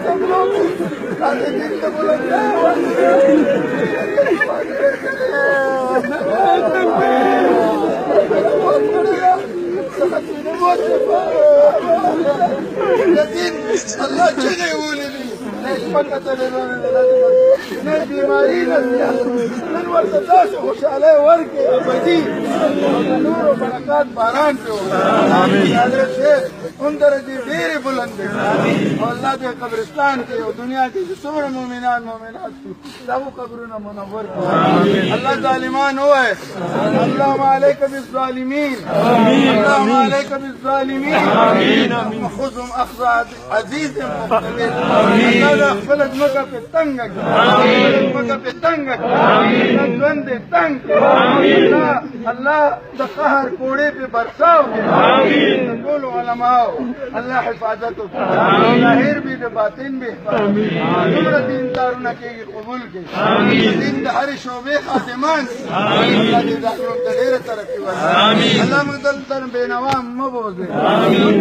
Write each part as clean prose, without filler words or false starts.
सब लोग सारे दिन से बोलते लेकिन अल्लाह चले बोले नहीं बीमारी नन वर्षा से खुशहाल वर्ग के अबदी नूर और बरकत बारान पे हो उन दर्जे ढेर बुलंद और अल्लाह के कब्रिस्तान के और दुनिया के सोर मोमिनात मोमिनात सब कब्र न मुनव्वर अल्लाह जालिमान हो है अल्लाह अलैक बिज़्ज़ालिमीन अल्लाह अलैक बिज़्ज़ालिमीन खुज़ुम अख़ज़ अज़ीज़ मुक़तदिर अल्लाह फलद मका पे तंग मका पे तंग गंदे तंग अल्लाह कहर कोड़े पे बरसाओ बोलो उलमा अल्लाह हिफाजत जाहिर भी बातिन भी दीन दारुना के कबूल के दिन हर शोबे खातिमान अल्लाह के दाखिलों ढेर तरक्की वाला अल्लाह मदल तर बेनवा मबोज़े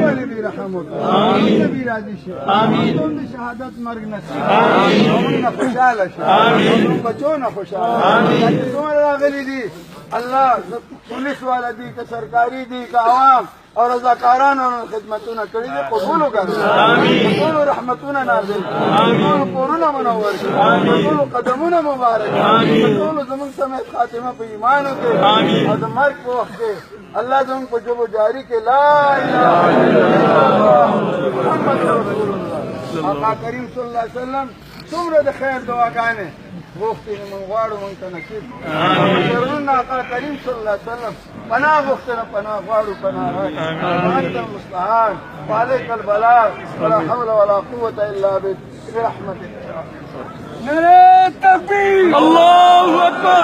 वाले भी रहमत आमीन भी राजी शे आमीन तुम शहादत मर्ग नसीब आमीन ना खुशहाल आमीन बच्चों ना खुशहाल आमीन तुम्हारा गली दी अल्लाह पुलिस वाला दी का सरकारी दी का आवाम और रज़ाकारान और खिदमतों कड़ी दे कबूल कर कबूल रहमतों नाज़िल कबूल कोरोना मुनव्वर कबूल कदमों मुबारक कबूल ज़मीन समेत खातिमा पे ईमान होते और मर्ग को वक्त अल्लाह तुम को जो जारी के ला इलाहा इल्लल्लाह मुहम्मद रसूलुल्लाह आका करीम सल्लल्लाहु अलैहि वसल्लम तुमरे खैर दुआ गाने वक्त من غواړو مونږ ته نصیب شرون آقا کریم صلی الله علیه وسلم پناه غوښتنه پناه غواړو پناه انت المستعان وعليك البلاغ ولا حول ولا قوة الا بك برحمتك نعرة التكبير الله اكبر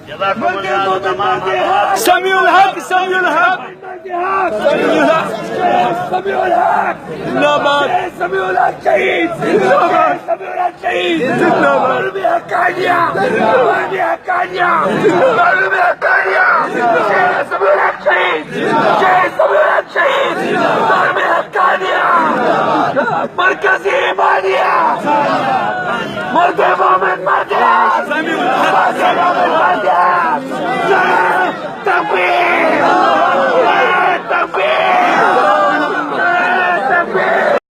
جزاكم الله تمام سميع الحق سميع الحق سميع الحق سميع الحق زندباد سميع الحق شهيد زندباد سميع الحق شهيد زندباد مرمي حقانية مرمي حقانية مرمي حقانية شهيد سميع الحق شهيد شهيد سميع الحق شهيد مرمي حقانية مركزي إيمانية مرد مومن مرد سميع الحق مرد مومن مرد